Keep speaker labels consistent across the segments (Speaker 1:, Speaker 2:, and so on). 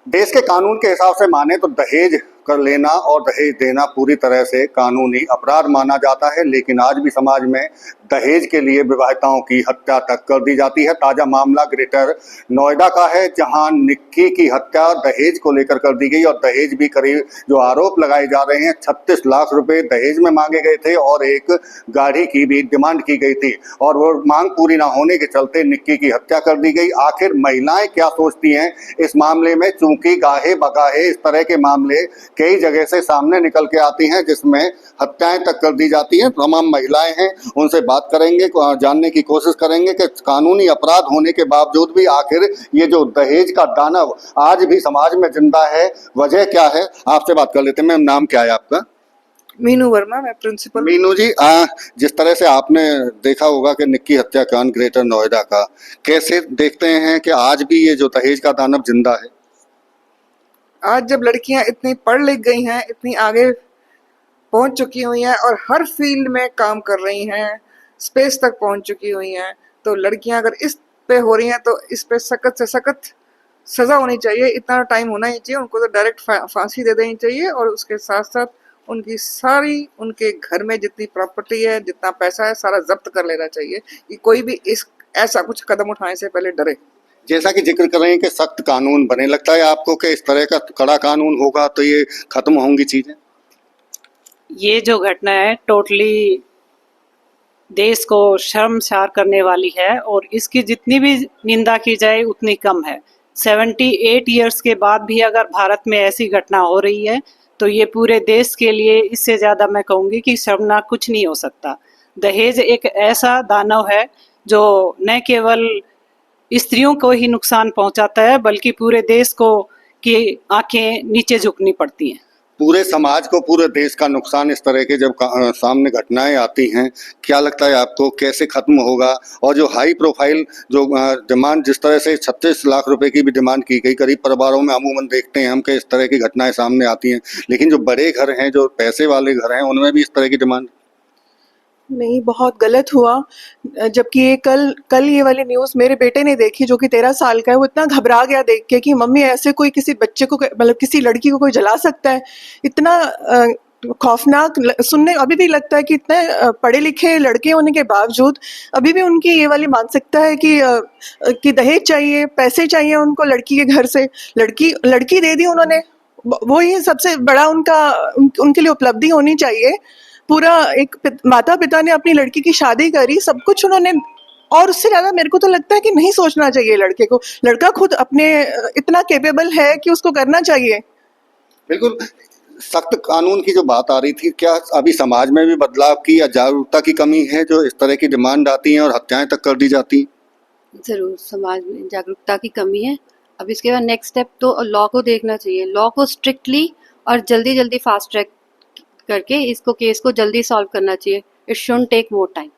Speaker 1: देश के कानून के हिसाब से माने तो दहेज कर लेना और दहेज देना पूरी तरह से कानूनी अपराध माना जाता है, लेकिन आज भी समाज में दहेज के लिए विवाहिताओं की हत्या तक कर दी जाती है। ताजा मामला ग्रेटर नोएडा का है, जहां निक्की की हत्या दहेज को लेकर कर दी गई और दहेज भी करीब जो आरोप लगाए जा रहे हैं 36 लाख रुपए दहेज में मांगे गए थे और एक गाड़ी की भी डिमांड की गई थी और वो मांग पूरी ना होने के चलते निक्की की हत्या कर दी गई। आखिर महिलाएं क्या सोचती हैं इस मामले में, चूंकि गाहे बगाहे इस तरह के मामले कई जगह से सामने निकल के आती हैं जिसमें हत्याएं तक कर दी जाती हैं। तमाम महिलाएं हैं, उनसे बात करेंगे, जानने की कोशिश करेंगे कि कानूनी अपराध होने के बावजूद भी आखिर ये जो दहेज का दानव आज भी समाज में जिंदा है, वजह क्या है। आपसे बात कर लेते हैं। मैम, नाम क्या है आपका?
Speaker 2: मीनू वर्मा, मैं प्रिंसिपल।
Speaker 1: मीनू जी, जिस तरह से आपने देखा होगा कि निक्की हत्याकांड ग्रेटर नोएडा का, कैसे देखते हैं कि आज भी ये जो दहेज का दानव जिंदा है?
Speaker 2: आज जब लड़कियां इतनी पढ़ लिख गई हैं, इतनी आगे पहुंच चुकी हुई हैं और हर फील्ड में काम कर रही हैं, स्पेस तक पहुंच चुकी हुई हैं, तो लड़कियां अगर इस पे हो रही हैं तो इस पे सख्त से सख्त सजा होनी चाहिए। इतना टाइम होना ही चाहिए, उनको तो डायरेक्ट फांसी दे देनी चाहिए और उसके साथ साथ उनकी सारी, उनके घर में जितनी प्रॉपर्टी है, जितना पैसा है, सारा जब्त कर लेना चाहिए कि कोई भी इस ऐसा कुछ कदम उठाने से पहले डरे।
Speaker 1: जैसा कि जिक्र कर रहे हैं कि सख्त कानून बने, लगता है आपको कि इस तरह का कड़ा कानून होगा तो ये खत्म होंगी चीजें?
Speaker 3: ये जो घटना है टोटली देश को शर्मसार करने वाली है और इसकी जितनी भी निंदा की जाए उतनी कम है। 78 ईयर्स के बाद भी अगर भारत में ऐसी घटना हो रही है तो ये पूरे देश के लिए, इससे ज़्यादा मैं कहूँगी कि शर्मनाक कुछ नहीं हो सकता। दहेज एक ऐसा दानव है जो न केवल स्त्रियों को ही नुकसान पहुंचाता है बल्कि पूरे देश को की आंखें नीचे झुकनी पड़ती हैं।
Speaker 1: पूरे समाज को, पूरे देश का नुकसान इस तरह के जब सामने घटनाएं आती हैं, क्या लगता है आपको कैसे खत्म होगा? और जो हाई प्रोफाइल जो डिमांड, जिस तरह से 36 लाख रुपए की भी डिमांड की गई, गरीब परिवारों में अमूमन देखते हैं हम कि इस तरह की घटनाएं सामने आती हैं, लेकिन जो बड़े घर हैं, जो पैसे वाले घर हैं, उनमें भी इस तरह की डिमांड
Speaker 4: नहीं, बहुत गलत हुआ। जबकि ये कल ये वाली न्यूज़ मेरे बेटे ने देखी जो कि 13 साल का है। वो इतना घबरा गया देख के कि मम्मी ऐसे कोई किसी बच्चे को, मतलब किसी लड़की को कोई जला सकता है। इतना खौफनाक सुनने अभी भी लगता है कि इतने पढ़े लिखे लड़के होने के बावजूद अभी भी उनकी ये वाली मानसिकता है कि दहेज चाहिए, पैसे चाहिए उनको लड़की के घर से। लड़की दे दी उन्होंने, वो ही सबसे बड़ा उनके लिए उपलब्धि होनी चाहिए। पूरा एक माता पिता ने अपनी लड़की की शादी करी, सब कुछ उन्होंने, और उससे ज्यादा मेरे को तो लगता है कि नहीं सोचना चाहिए लड़के को। लड़का खुद अपने इतना कैपेबल है कि उसको करना चाहिए।
Speaker 1: बिल्कुल। सख्त कानून की जो बात आ रही थी, क्या अभी समाज में भी बदलाव की या जागरूकता की कमी है जो इस तरह की डिमांड आती हैं और हत्याएं तक कर दी जाती हैं?
Speaker 5: ज़रूर समाज में जागरूकता की कमी है। अब इसके बाद नेक्स्ट स्टेप तो लॉ को देखना चाहिए। लॉ को स्ट्रिक्टली और जल्दी फास्ट ट्रैक करके इसको केस को जल्दी सॉल्व करना चाहिए। It shouldn't take more time.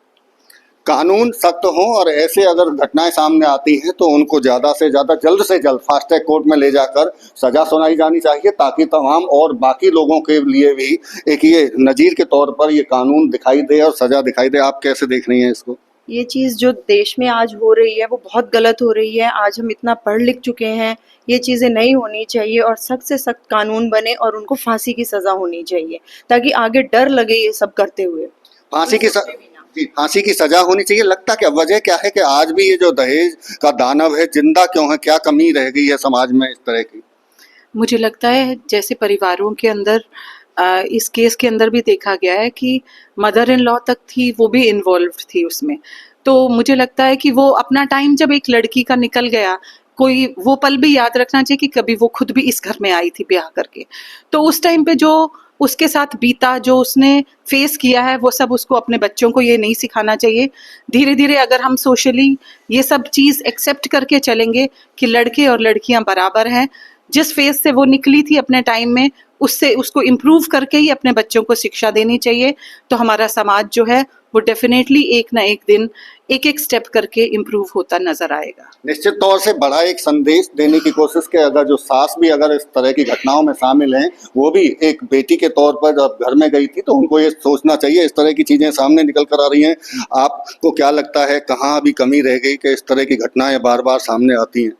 Speaker 1: कानून सख्त हो और ऐसे अगर घटनाएं सामने आती हैं तो उनको ज़्यादा से ज़्यादा, जल्द से जल्द फास्ट ट्रैक कोर्ट में ले जाकर सजा सुनाई जानी चाहिए, ताकि तमाम और बाकी लोगों के लिए भी एक ये नज़ीर के तौर पर ये कानून दिखाई दे और सजा दिखाई दे। आप कैसे देख रही हैं इसको?
Speaker 6: ये चीज़ जो देश में आज हो रही है वो बहुत गलत हो रही है। आज हम इतना पढ़ लिख चुके हैं, ये चीज़ें नहीं होनी चाहिए और सख्त से सख्त कानून बने और उनको फांसी की सज़ा होनी चाहिए ताकि आगे डर लगे ये सब करते हुए।
Speaker 1: फांसी की सजा होनी चाहिए। लगता क्या, वजह क्या है कि आज भी ये जो दहेज का दानव है जिंदा क्यों है? क्या कमी रह गई है समाज में इस तरह की?
Speaker 3: मुझे लगता है जैसे परिवारों के अंदर इस केस के अंदर भी देखा गया है कि मदर इन लॉ तक थी, वो भी इन्वॉल्व थी उसमें। तो मुझे लगता है कि वो अपना टाइम जब एक लड़की का निकल गया, कोई वो पल भी याद रखना चाहिए कि कभी वो खुद भी इस घर में आई थी ब्याह करके। तो उस टाइम पे जो उसके साथ बीता, जो उसने फेस किया है, वो सब उसको अपने बच्चों को ये नहीं सिखाना चाहिए। धीरे धीरे अगर हम सोशली ये सब चीज़ एक्सेप्ट करके चलेंगे कि लड़के और लड़कियां बराबर हैं, जिस फेज से वो निकली थी अपने टाइम में, उससे उसको इम्प्रूव करके ही अपने बच्चों को शिक्षा देनी चाहिए, तो हमारा समाज जो है वो डेफिनेटली एक ना एक दिन एक एक स्टेप करके इम्प्रूव होता नजर आएगा।
Speaker 1: निश्चित तौर से बड़ा एक संदेश देने की कोशिश के, अगर जो सास भी अगर इस तरह की घटनाओं में शामिल हैं, वो भी एक बेटी के तौर पर जब घर में गई थी तो उनको ये सोचना चाहिए। इस तरह की चीजें सामने निकल कर आ रही हैं, आपको क्या लगता है कहाँ अभी कमी रह गई कि इस तरह की घटनाएं बार बार सामने आती हैं?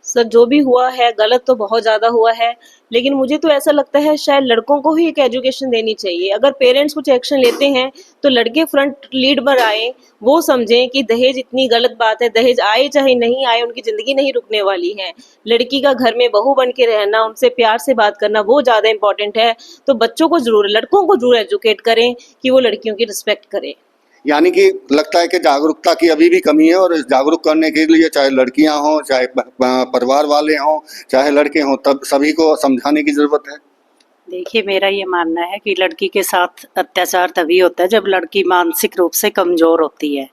Speaker 7: सर जो भी हुआ है गलत तो बहुत ज़्यादा हुआ है, लेकिन मुझे तो ऐसा लगता है शायद लड़कों को ही एक एजुकेशन देनी चाहिए। अगर पेरेंट्स कुछ एक्शन लेते हैं तो लड़के फ्रंट लीड पर आए, वो समझें कि दहेज इतनी गलत बात है, दहेज आए चाहे नहीं आए उनकी ज़िंदगी नहीं रुकने वाली है। लड़की का घर में बहू बन के रहना, उनसे प्यार से बात करना वो ज़्यादा इंपॉर्टेंट है। तो बच्चों को ज़रूर, लड़कों को ज़रूर एजुकेट करें कि वो लड़कियों की रिस्पेक्ट करें।
Speaker 1: यानी कि लगता है कि जागरूकता की अभी भी कमी है और इस जागरूक करने के लिए चाहे लड़कियां हों, चाहे परिवार वाले हों, चाहे लड़के हों, तब सभी को समझाने की ज़रूरत है।
Speaker 8: देखिए, मेरा ये मानना है कि लड़की के साथ अत्याचार तभी होता है जब लड़की मानसिक रूप से कमज़ोर होती है।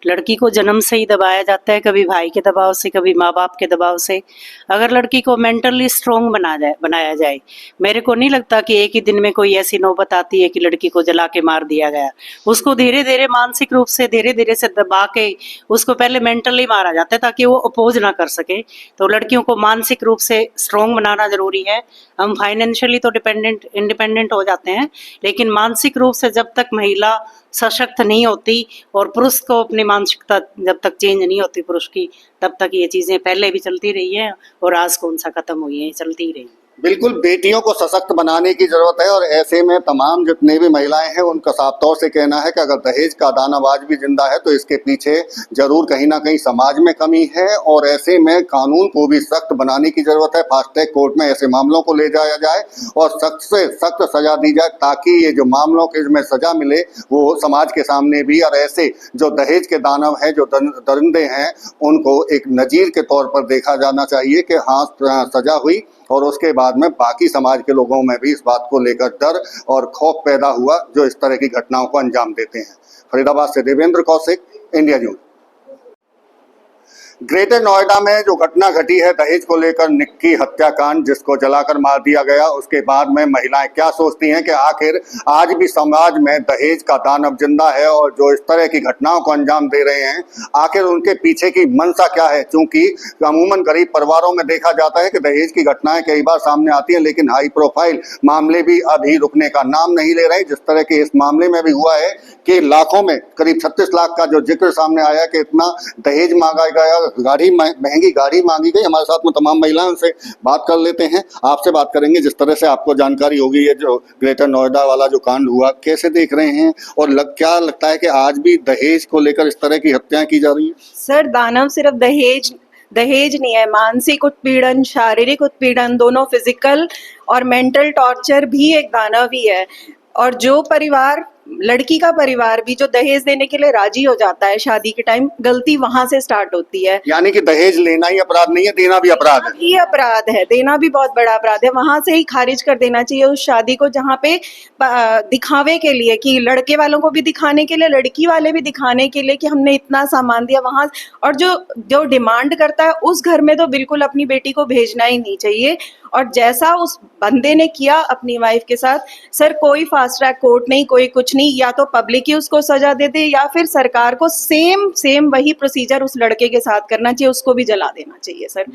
Speaker 8: लड़की को जन्म से ही दबाया जाता है, कभी भाई के दबाव से, कभी माँ बाप के दबाव से। अगर लड़की को मेंटली स्ट्रोंग बनाया जाए, मेरे को नहीं लगता कि एक ही दिन में कोई ऐसी नौबत आती है कि लड़की को जला के मार दिया गया। उसको धीरे धीरे मानसिक रूप से धीरे धीरे से दबा के उसको पहले मेंटली मारा जाता है ताकि वो अपोज ना कर सके। तो लड़कियों को मानसिक रूप से स्ट्रोंग बनाना ज़रूरी है। हम फाइनेंशियली तो इंडिपेंडेंट हो जाते हैं, लेकिन मानसिक रूप से जब तक महिला सशक्त नहीं होती और पुरुष को अपनी मानसिकता जब तक चेंज नहीं होती पुरुष की, तब तक ये चीज़ें पहले भी चलती रही हैं और आज कौन सा खत्म हुई है, चलती रही।
Speaker 1: बिल्कुल, बेटियों को सशक्त बनाने की जरूरत है और ऐसे में तमाम जितनी भी महिलाएं हैं उनका साफ तौर से कहना है कि अगर दहेज का दानव आज भी जिंदा है तो इसके पीछे जरूर कहीं ना कहीं समाज में कमी है और ऐसे में कानून को भी सख्त बनाने की जरूरत है। फास्ट ट्रैक कोर्ट में ऐसे मामलों को ले जाया जाए और सख्त से सख्त सजा दी जाए ताकि ये जो मामलों के में सजा मिले वो समाज के सामने भी, और ऐसे जो दहेज के दानव हैं, जो दरिंदे हैं, उनको एक नजीर के तौर पर देखा जाना चाहिए कि हाँ सजा हुई और उसके बाद में बाकी समाज के लोगों में भी इस बात को लेकर डर और खौफ पैदा हुआ जो इस तरह की घटनाओं को अंजाम देते हैं। फरीदाबाद से Devendra Kaushik, India news. Greater Noida में जो घटना घटी है दहेज को लेकर, निक्की हत्याकांड जिसको जलाकर मार दिया गया, उसके बाद में महिलाएं क्या सोचती हैं कि आखिर आज भी समाज में दहेज का दानव जिंदा है और जो इस तरह की घटनाओं को अंजाम दे रहे हैं आखिर उनके पीछे की मंशा क्या है। क्योंकि अमूमन गरीब परिवारों में देखा जाता है कि दहेज की घटनाएं कई बार सामने आती हैं, लेकिन हाई प्रोफाइल मामले भी अभी रुकने का नाम नहीं ले रहे। जिस तरह के इस मामले में भी हुआ है कि लाखों में करीब 36 लाख का जो जिक्र सामने आया कि इतना दहेज मांगा गया, महंगी गाड़ी मांगी गई। हमारे साथ में तमाम महिलाएं, उनसे बात कर लेते हैं। आपसे बात करेंगे, जिस तरह से आपको जानकारी होगी ये जो ग्रेटर नोएडा वाला जो कांड हुआ, कैसे देख रहे हैं और क्या लगता है कि आज भी दहेज को लेकर इस तरह की हत्याएं की जा रही हैं?
Speaker 6: सर दानव सिर्फ दहेज नहीं है, मानसिक उत्पीड़न, शारीरिक उत्पीड़न, दोनों फिजिकल और मेंटल टॉर्चर भी एक दानव ही है। और जो परिवार, लड़की का परिवार भी जो दहेज देने के लिए राजी हो जाता है शादी के टाइम, गलती वहां से स्टार्ट होती है।
Speaker 1: यानी कि दहेज लेना ही अपराध नहीं है, देना भी अपराध है।
Speaker 6: ये अपराध है, देना भी बहुत बड़ा अपराध है। वहां से ही खारिज कर देना चाहिए उस शादी को जहाँ पे दिखावे के लिए, कि लड़के वालों को भी दिखाने के लिए, लड़की वाले भी दिखाने के लिए कि हमने इतना सामान दिया वहां। और जो डिमांड करता है उस घर में तो बिल्कुल अपनी बेटी को भेजना ही नहीं चाहिए। और जैसा उस बंदे ने किया अपनी वाइफ के साथ, सर कोई फास्ट ट्रैक कोर्ट नहीं, कोई कुछ नहीं, या तो पब्लिक ही उसको सजा दे दे या फिर सरकार को सेम वही प्रोसीजर उस लड़के के साथ करना चाहिए, उसको भी जला देना चाहिए। सर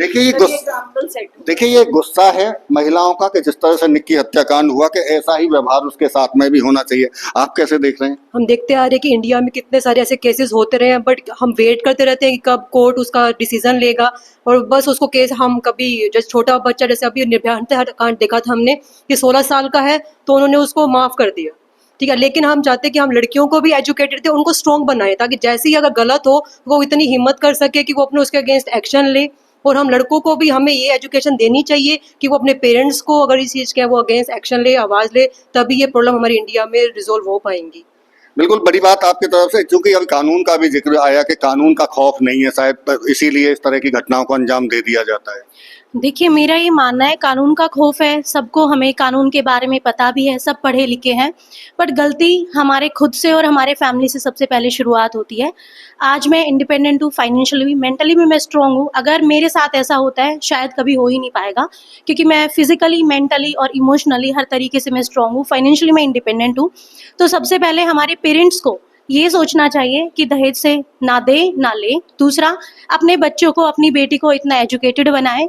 Speaker 1: देखिए ये गुस्सा है महिलाओं का कि जिस तरह से निक्की हत्याकांड हुआ कि ऐसा ही व्यवहार उसके साथ में भी होना चाहिए। आप कैसे देख रहे हैं?
Speaker 9: हम देखते आ रहे हैं कि इंडिया में कितने सारे ऐसे केसेस होते रहे हैं, बट हम वेट करते रहते हैं कि कब कोर्ट उसका डिसीजन लेगा और बस उसको केस, हम कभी जैसे छोटा बच्चा, जैसे अभी निर्भया हत्याकांड देखा था हमने कि 16 साल का है तो उन्होंने उसको माफ कर दिया, ठीक है। लेकिन हम चाहते हैं कि हम लड़कियों को भी एजुकेटेड थे, उनको स्ट्रॉन्ग बनाए ताकि जैसे ही अगर गलत हो वो इतनी हिम्मत कर सके कि वो अपने उसके अगेंस्ट एक्शन ले। और हम लड़कों को भी हमें ये एजुकेशन देनी चाहिए कि वो अपने पेरेंट्स को अगर इस चीज़ के वो अगेंस्ट एक्शन ले, आवाज़ ले, तभी ये प्रॉब्लम हमारी इंडिया में रिजोल्व हो पाएंगी।
Speaker 1: बिल्कुल बड़ी बात आपकी तरफ से, क्योंकि अभी कानून का भी जिक्र आया कि कानून का खौफ नहीं है शायद, इसीलिए इस तरह की घटनाओं को अंजाम दे दिया जाता है।
Speaker 10: देखिए, मेरा ये मानना है कानून का खौफ है, सबको, हमें कानून के बारे में पता भी है, सब पढ़े लिखे हैं, बट गलती हमारे खुद से और हमारे फैमिली से सबसे पहले शुरुआत होती है। आज मैं इंडिपेंडेंट हूँ, फाइनेंशियली भी, मेंटली भी मैं स्ट्रॉन्ग हूँ। अगर मेरे साथ ऐसा होता है शायद कभी हो ही नहीं पाएगा, क्योंकि मैं फिजिकली, मेंटली और इमोशनली हर तरीके से मैं स्ट्रॉन्ग हूँ, फाइनेंशियली मैं इंडिपेंडेंट हूँ। तो सबसे पहले हमारे पेरेंट्स को ये सोचना चाहिए कि दहेज से ना दे ना ले। दूसरा, अपने बच्चों को, अपनी बेटी को इतना एजुकेटेड बनाए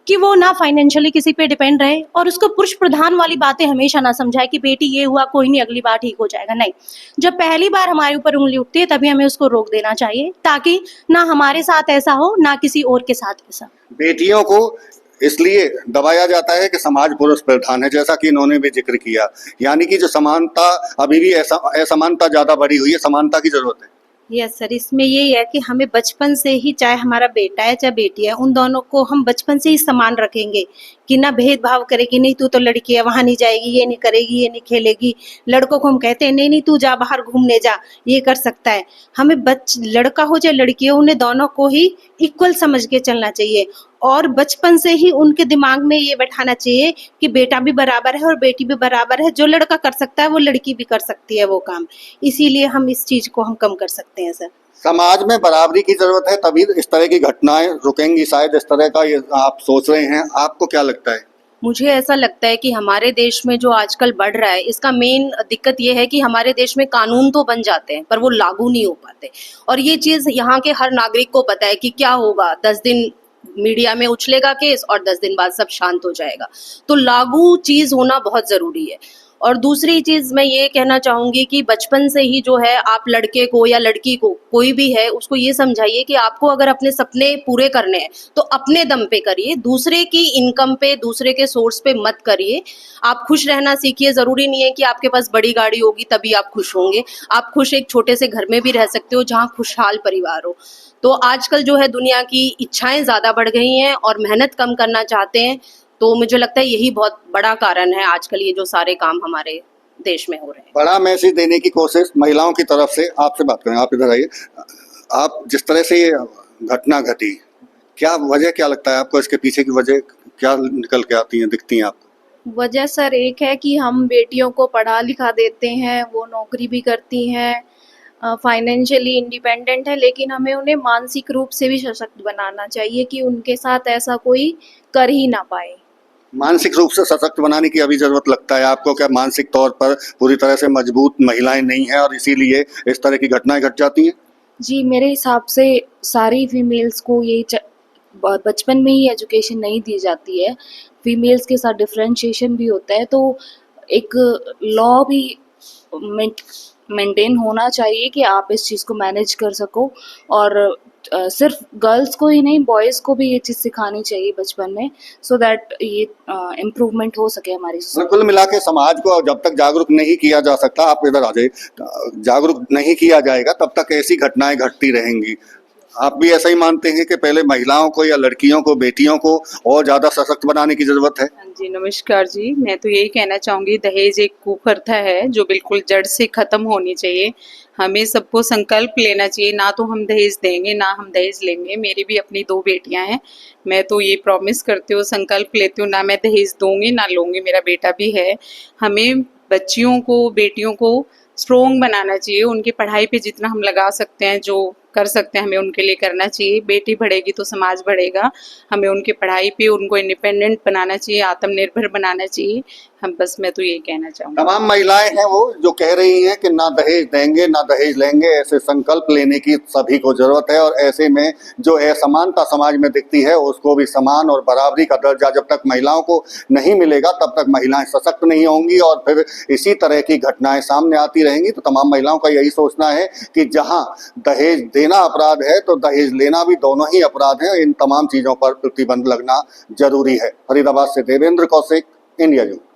Speaker 10: कि वो ना फाइनेंशियली किसी पे डिपेंड रहे और उसको पुरुष प्रधान वाली बातें हमेशा ना समझाए कि बेटी ये हुआ कोई नहीं अगली बार ठीक हो जाएगा। नहीं, जब पहली बार हमारे ऊपर उंगली उठती है तभी हमें उसको रोक देना चाहिए, ताकि ना हमारे साथ ऐसा हो ना किसी और के साथ ऐसा।
Speaker 1: बेटियों को इसलिए दबाया जाता है कि समाज पुरुष प्रधान है, जैसा कि इन्होंने भी जिक्र किया, यानी कि जो समानता अभी भी असमानता ज्यादा बढ़ी हुई है, समानता की जरूरत है।
Speaker 11: यस सर, इसमें यही है कि हमें बचपन से ही, चाहे हमारा बेटा है चाहे बेटी है, उन दोनों को हम बचपन से ही समान रखेंगे कि ना भेदभाव करे कि नहीं तू तो लड़की है वहां नहीं जाएगी, ये नहीं करेगी, ये नहीं खेलेगी। लड़कों को हम कहते हैं नहीं नहीं तू जा बाहर घूमने जा, ये कर सकता है। हमें लड़का हो चाहे लड़की हो, उन्हें दोनों को ही इक्वल समझ के चलना चाहिए और बचपन से ही उनके दिमाग में ये बैठाना चाहिए कि बेटा भी बराबर है और बेटी भी बराबर है। जो लड़का कर सकता है वो लड़की भी कर सकती है वो काम। इसीलिए हम इस चीज को हम कम कर सकते हैं सर।
Speaker 1: समाज में बराबरी की जरूरत है, तभी इस तरह की घटनाएं रुकेंगी, शायद इस तरह का ये आप सोच रहे हैं। आपको क्या लगता है?
Speaker 11: मुझे ऐसा लगता है कि हमारे देश में जो आजकल बढ़ रहा है, इसका मेन दिक्कत ये है कि हमारे देश में कानून तो बन जाते हैं पर वो लागू नहीं हो पाते। और ये चीज़ यहाँ के हर नागरिक को पता है कि क्या होगा, 10 दिन मीडिया में उछलेगा केस और 10 दिन बाद सब शांत हो जाएगा। तो लागू चीज़ होना बहुत ज़रूरी है। और दूसरी चीज़ मैं ये कहना चाहूँगी कि बचपन से ही जो है आप लड़के को या लड़की को, कोई भी है, उसको ये समझाइए कि आपको अगर अपने सपने पूरे करने हैं तो अपने दम पे करिए, दूसरे की इनकम पे, दूसरे के सोर्स पे मत करिए। आप खुश रहना सीखिए। ज़रूरी नहीं है कि आपके पास बड़ी गाड़ी होगी तभी आप खुश होंगे। आप खुश एक छोटे से घर में भी रह सकते हो जहाँ खुशहाल परिवार हो। तो आजकल जो है दुनिया की इच्छाएं ज़्यादा बढ़ गई हैं और मेहनत कम करना चाहते हैं। तो मुझे लगता है यही बहुत बड़ा कारण है आजकल ये जो सारे काम हमारे देश में हो रहे हैं।
Speaker 1: बड़ा मैसेज देने की कोशिश महिलाओं की तरफ से। आपसे बात करें, आप इधर आइए। आप जिस तरह से ये घटना घटी, क्या वजह क्या लगता है आपको? इसके पीछे की वजह क्या निकल के आती है, दिखती हैं आपको?
Speaker 12: वजह सर एक है कि हम बेटियों को पढ़ा लिखा देते हैं, वो नौकरी भी करती हैं, फाइनेंशियली इंडिपेंडेंट है, लेकिन हमें उन्हें मानसिक रूप से भी सशक्त बनाना चाहिए कि उनके साथ ऐसा कोई कर ही ना पाए।
Speaker 1: मानसिक रूप से सशक्त बनाने की अभी जरूरत लगता है आपको? क्या मानसिक तौर पर पूरी तरह से मजबूत महिलाएं नहीं हैं और इसीलिए इस तरह की घटनाएं घट जाती हैं?
Speaker 12: जी, मेरे हिसाब से सारी फीमेल्स को ये बचपन में ही एजुकेशन नहीं दी जाती है। फीमेल्स के साथ डिफरेंशिएशन भी होता है, तो एक लॉ भी मेंटेन होना चाहिए कि आप इस चीज़ को मैनेज कर सको। और सिर्फ गर्ल्स को ही नहीं, बॉयज़ को भी ये चीज़ सिखानी चाहिए बचपन में, सो दैट ये इम्प्रूवमेंट हो सके हमारी
Speaker 1: तो कुल मिला के समाज को जब तक जागरूक नहीं किया जा सकता, आप इधर आ जाइए, जागरूक नहीं किया जाएगा तब तक ऐसी घटनाएं घटती रहेंगी। आप भी ऐसा ही मानते हैं कि पहले महिलाओं को या लड़कियों को, बेटियों को और ज़्यादा सशक्त बनाने की ज़रूरत है?
Speaker 3: हाँ जी, नमस्कार जी। मैं तो यही कहना चाहूँगी, दहेज एक कुप्रथा है जो बिल्कुल जड़ से ख़त्म होनी चाहिए। हमें सबको संकल्प लेना चाहिए, ना तो हम दहेज देंगे ना हम दहेज लेंगे। मेरी भी अपनी 2 बेटियां हैं, मैं तो ये प्रॉमिस करती हूँ, संकल्प लेती हूँ, ना मैं दहेज दूंगी ना लूँगी। मेरा बेटा भी है। हमें बच्चियों को, बेटियों को स्ट्रोंग बनाना चाहिए। उनकी पढ़ाई पे जितना हम लगा सकते हैं, जो कर सकते हैं, हमें उनके लिए करना चाहिए। बेटी बढ़ेगी तो समाज बढ़ेगा। हमें उनकी पढ़ाई पे उनको इंडिपेंडेंट बनाना चाहिए, आत्मनिर्भर बनाना चाहिए। मैं तो ये कहना चाहूँगी।
Speaker 1: तमाम महिलाएं हैं वो जो कह रही हैं कि ना दहेज देंगे ना दहेज लेंगे। ऐसे संकल्प लेने की सभी को जरूरत है और ऐसे में जो असमानता समाज में दिखती है उसको भी समान और बराबरी का दर्जा जब तक महिलाओं को नहीं मिलेगा तब तक महिलाएं सशक्त नहीं होंगी और फिर इसी तरह की घटनाएं सामने आती रहेंगी। तो तमाम महिलाओं का यही सोचना है कि जहां दहेज देना अपराध है तो दहेज लेना भी, दोनों ही अपराध हैं। इन तमाम चीज़ों पर प्रतिबंध लगना जरूरी है। फरीदाबाद से देवेंद्र कौशिक, इंडिया न्यूज़।